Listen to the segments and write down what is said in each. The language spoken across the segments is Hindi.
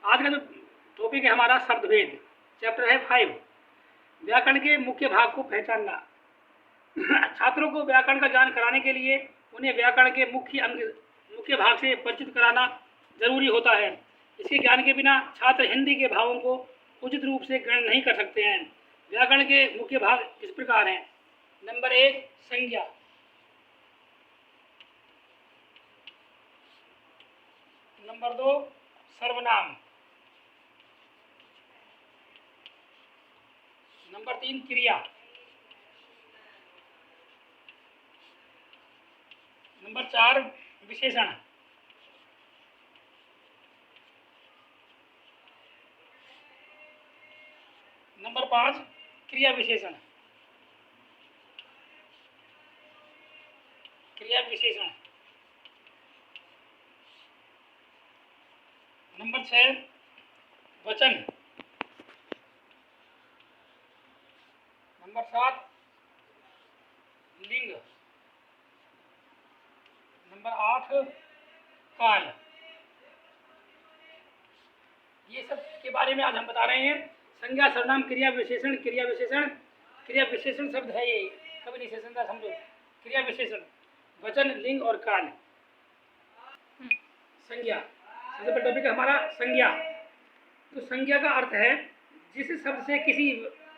आज का जो टॉपिक है हमारा शब्दभेद, चैप्टर है 5, व्याकरण के मुख्य भाग को पहचानना। छात्रों को व्याकरण का ज्ञान कराने के लिए उन्हें व्याकरण के मुख्य भाग से परिचित कराना जरूरी होता है। इसके ज्ञान के बिना छात्र हिंदी के भावों को उचित रूप से ग्रहण नहीं कर सकते हैं। व्याकरण के मुख्य भाग इस प्रकार हैं। नंबर 1 संज्ञा। नंबर 2 सर्वनाम। नंबर 3 क्रिया। नंबर 4 विशेषण। नंबर 5 क्रिया विशेषण। क्रिया विशेषण। नंबर 6 वचन। नंबर 7 लिंग। नंबर 8 काल। ये सब के बारे में आज हम बता रहे हैं। संज्ञा, सर्वनाम, क्रिया विशेषण। क्रिया विशेषण, क्रिया विशेषण शब्द है ये, कभी नहीं से संज्ञा समझो। क्रिया विशेषण, वचन, लिंग और काल। संज्ञा, सबसे पहला टॉपिक है हमारा संज्ञा। तो संज्ञा का अर्थ है जिस शब्द से किसी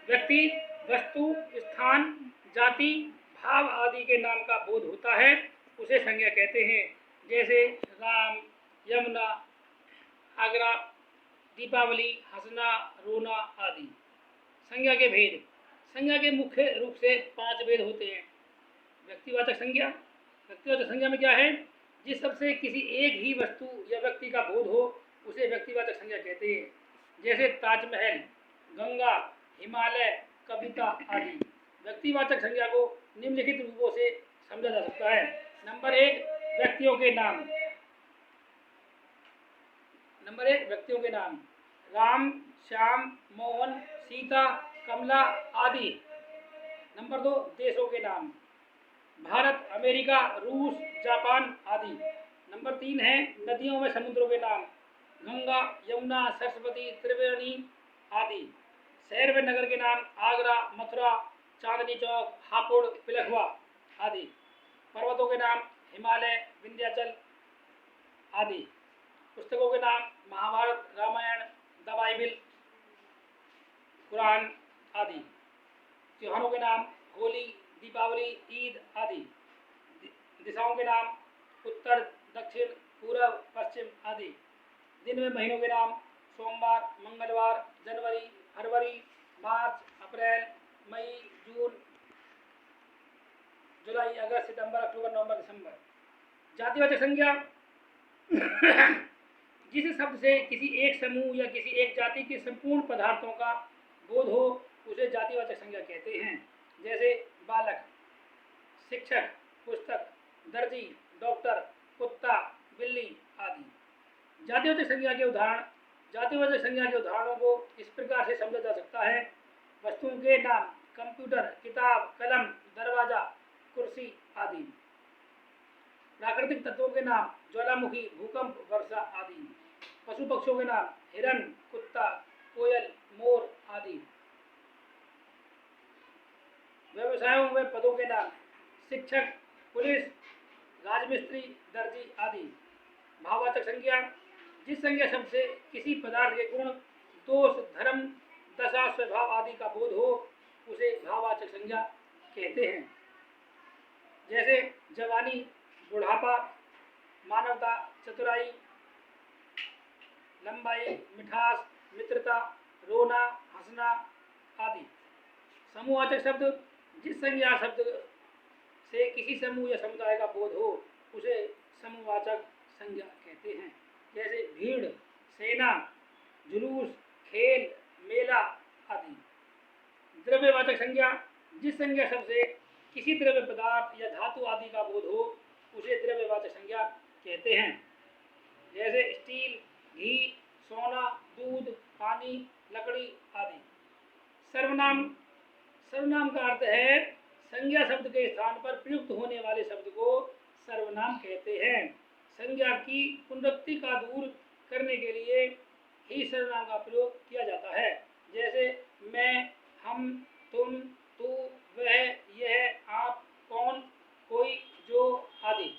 व्यक्ति, वस्तु, स्थान, जाति, भाव आदि के नाम का बोध होता है उसे संज्ञा कहते हैं। जैसे राम, यमुना, आगरा, दीपावली, हंसना, रोना आदि। संज्ञा के भेद। संज्ञा के मुख्य रूप से 5 भेद होते हैं। व्यक्तिवाचक संज्ञा। व्यक्तिवाचक संज्ञा में क्या है? जिस शब्द से किसी एक ही वस्तु या व्यक्ति का बोध हो उसे व्यक्तिवाचक संज्ञा कहते हैं। जैसे ताजमहल, गंगा, हिमालय, कविता आदि। व्यक्तिवाचक संज्ञा को निम्नलिखित रूपों से समझा जा सकता है। नंबर 1 व्यक्तियों के नाम। नंबर 1 व्यक्तियों के नाम, राम, श्याम, मोहन, सीता, कमला आदि। नंबर 2 देशों के नाम, भारत, अमेरिका, रूस, जापान आदि। नंबर 3 है नदियों व समुद्रों के नाम, गंगा, यमुना, सरस्वती, त्रिवेणी आदि। शहर व नगर के नाम, आगरा, मथुरा, चांदनी चौक, हापुड़, पिलखवा आदि। पर्वतों के नाम, हिमालय, विंध्याचल आदि। पुस्तकों के नाम, महाभारत, रामायण, द बाइबिल, कुरान आदि। त्योहारों के नाम, होली, दीपावली, ईद आदि। दिशाओं के नाम, उत्तर, दक्षिण, पूर्व, पश्चिम आदि। दिन व महीनों के नाम, सोमवार, मंगलवार, जनवरी, फरवरी, मार्च, अप्रैल, मई, जून, जुलाई, अगस्त, सितंबर, अक्टूबर, नवंबर, दिसंबर। जातिवाचक संज्ञा जिस शब्द से किसी एक समूह या किसी एक जाति के संपूर्ण पदार्थों का बोध हो उसे जातिवाचक संज्ञा कहते हैं। जैसे बालक, शिक्षक, पुस्तक, दर्जी, डॉक्टर, कुत्ता, बिल्ली आदि। जातिवाचक संज्ञा के उदाहरण। जातिवाचक संज्ञा के उदाहरणों को इस प्रकार से समझा जा सकता है। वस्तुओं के नाम, कंप्यूटर, किताब, कलम, दरवाजा, कुर्सी आदि। प्राकृतिक तत्वों के नाम, ज्वालामुखी, भूकंप, वर्षा आदि। पशु पक्षियों के नाम, हिरन, कुत्ता, कोयल, मोर आदि। व्यवसायों व पदों के नाम, शिक्षक, पुलिस, राजमिस्त्री, दर्जी आदि। भाववाचक संज्ञा जिस संज्ञा शब्द से किसी पदार्थ के गुण, दोष, धर्म, दशा, स्वभाव आदि का बोध हो उसे भाववाचक संज्ञा कहते हैं। जैसे जवानी, बुढ़ापा, मानवता, चतुराई, लंबाई, मिठास, मित्रता, रोना, हंसना आदि। समूहवाचक शब्द जिस संज्ञा शब्द से किसी समूह या समुदाय का बोध हो उसे समूहवाचक संज्ञा कहते हैं। जैसे भीड़, सेना, जुलूस, खेल, मेला आदि। द्रव्यवाचक संज्ञा जिस संज्ञा शब्द से किसी द्रव्य पदार्थ या धातु आदि का बोध हो उसे द्रव्यवाचक संज्ञा कहते हैं। जैसे स्टील, घी, सोना, दूध, पानी, लकड़ी आदि। सर्वनाम। सर्वनाम का अर्थ है संज्ञा शब्द के स्थान पर प्रयुक्त होने वाले शब्द को सर्वनाम कहते हैं। संज्ञा की पुनरुक्ति का दूर करने के लिए ही सर्वनाम का प्रयोग किया जाता है। जैसे मैं, हम, तुम, तू, वह, यह, आप, कौन, कोई, जो आदि।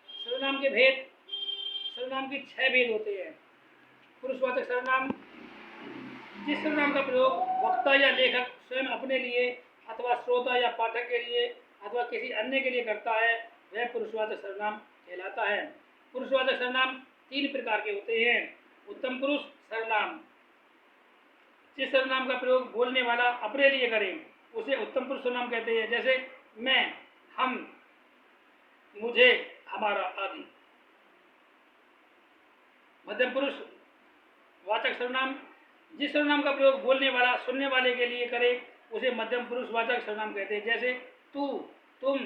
सर्वनाम के भेद। सर्वनाम के 6 भेद होते हैं। पुरुषवाचक सर्वनाम, जिस सर्वनाम का प्रयोग वक्ता या लेखक स्वयं अपने लिए अथवा श्रोता या पाठक के लिए अथवा किसी अन्य के लिए करता है, वह पुरुषवाचक सर्वनाम कहलाता है। पुरुषवाचक सर्वनाम 3 प्रकार के होते हैं। उत्तम पुरुष सर्वनाम, जिस सर्वनाम का प्रयोग बोलने वाला अपने लिए करे उसे उत्तम पुरुष सर्वनाम कहते हैं। जैसे मैं, हम, मुझे, हमारा आदि। मध्यम पुरुष वाचक सर्वनाम, जिस सर्वनाम का प्रयोग बोलने वाला सुनने वाले के लिए करे उसे मध्यम पुरुष वाचक सर्वनाम कहते हैं। जैसे तू, तुम,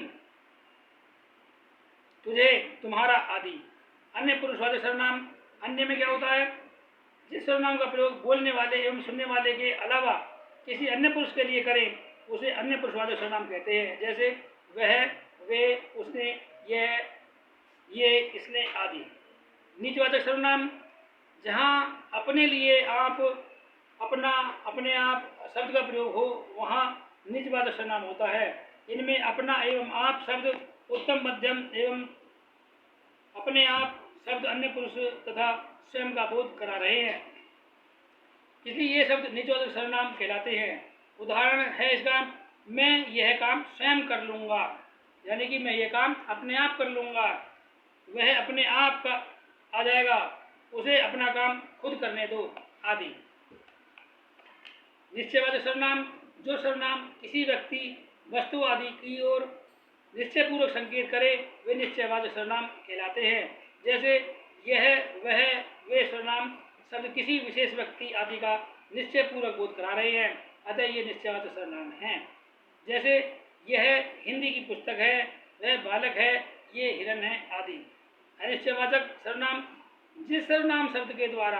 तुझे, तुम्हारा आदि। अन्य पुरुषवाचक सर्वनाम, अन्य में क्या होता है? जिस सर्वनाम का प्रयोग बोलने वाले एवं सुनने वाले के अलावा किसी अन्य पुरुष के लिए करें उसे अन्य पुरुषवाचक सर्वनाम कहते हैं। जैसे वह, वे, उसने, यह, ये, इसने आदि। नीचवाचक सर्वनाम, जहाँ अपने लिए, आप, अपना, अपने आप शब्द का प्रयोग हो वहाँ नीचवाचक सर्वनाम होता है। इनमें अपना एवं आप शब्द उत्तम, मध्यम एवं अपने आप शब्द अन्य पुरुष तथा स्वयं का बोध करा रहे हैं, इसलिए ये शब्द नीचवाचक सर्वनाम कहलाते हैं। उदाहरण है इसका, मैं यह काम स्वयं कर लूँगा, यानी कि मैं यह काम अपने आप कर लूँगा। वह अपने आप का आ जाएगा, उसे अपना काम खुद करने दो आदि। निश्चयवाचक सर्वनाम, जो सर्वनाम किसी व्यक्ति, वस्तु आदि की ओर निश्चयपूर्वक संकेत करे वे निश्चयवाचक सर्वनाम कहलाते हैं। जैसे यह, वह, वे सर्वनाम शब्द किसी विशेष व्यक्ति आदि का निश्चयपूर्वक बोध करा रहे हैं, अतः ये निश्चयवाचक सर्वनाम हैं। जैसे यह हिंदी की पुस्तक है, वह बालक है, ये हिरन है आदि। अनिश्चयवाचक सर्वनाम, जिस सर्वनाम शब्द के द्वारा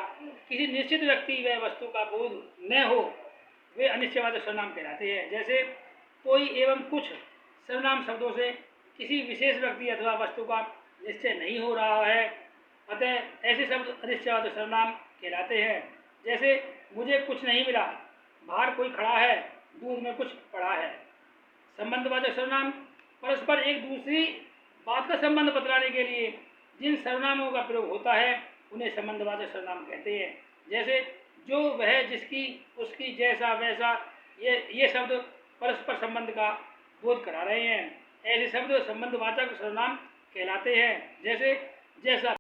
किसी निश्चित व्यक्ति व वस्तु का बोध न हो वे अनिश्चयवाचक सर्वनाम कहलाते हैं। जैसे कोई एवं कुछ सर्वनाम शब्दों से किसी विशेष व्यक्ति अथवा वस्तु का निश्चय नहीं हो रहा है, अतः ऐसे शब्द अनिश्चयवाचक सर्वनाम कहलाते हैं। जैसे मुझे कुछ नहीं मिला, बाहर कोई खड़ा है, दूध में कुछ पड़ा है। संबंधवाचक सर्वनाम, परस्पर एक दूसरी बात का संबंध बतलाने के लिए जिन सर्वनामों का प्रयोग होता है उन्हें संबंधवाचक सर्वनाम कहते हैं। जैसे जो, वह, जिसकी, उसकी, जैसा, वैसा, ये शब्द परस्पर संबंध का बोध करा रहे हैं, ऐसे शब्द संबंधवाचक सर्वनाम कहलाते हैं। जैसे जैसा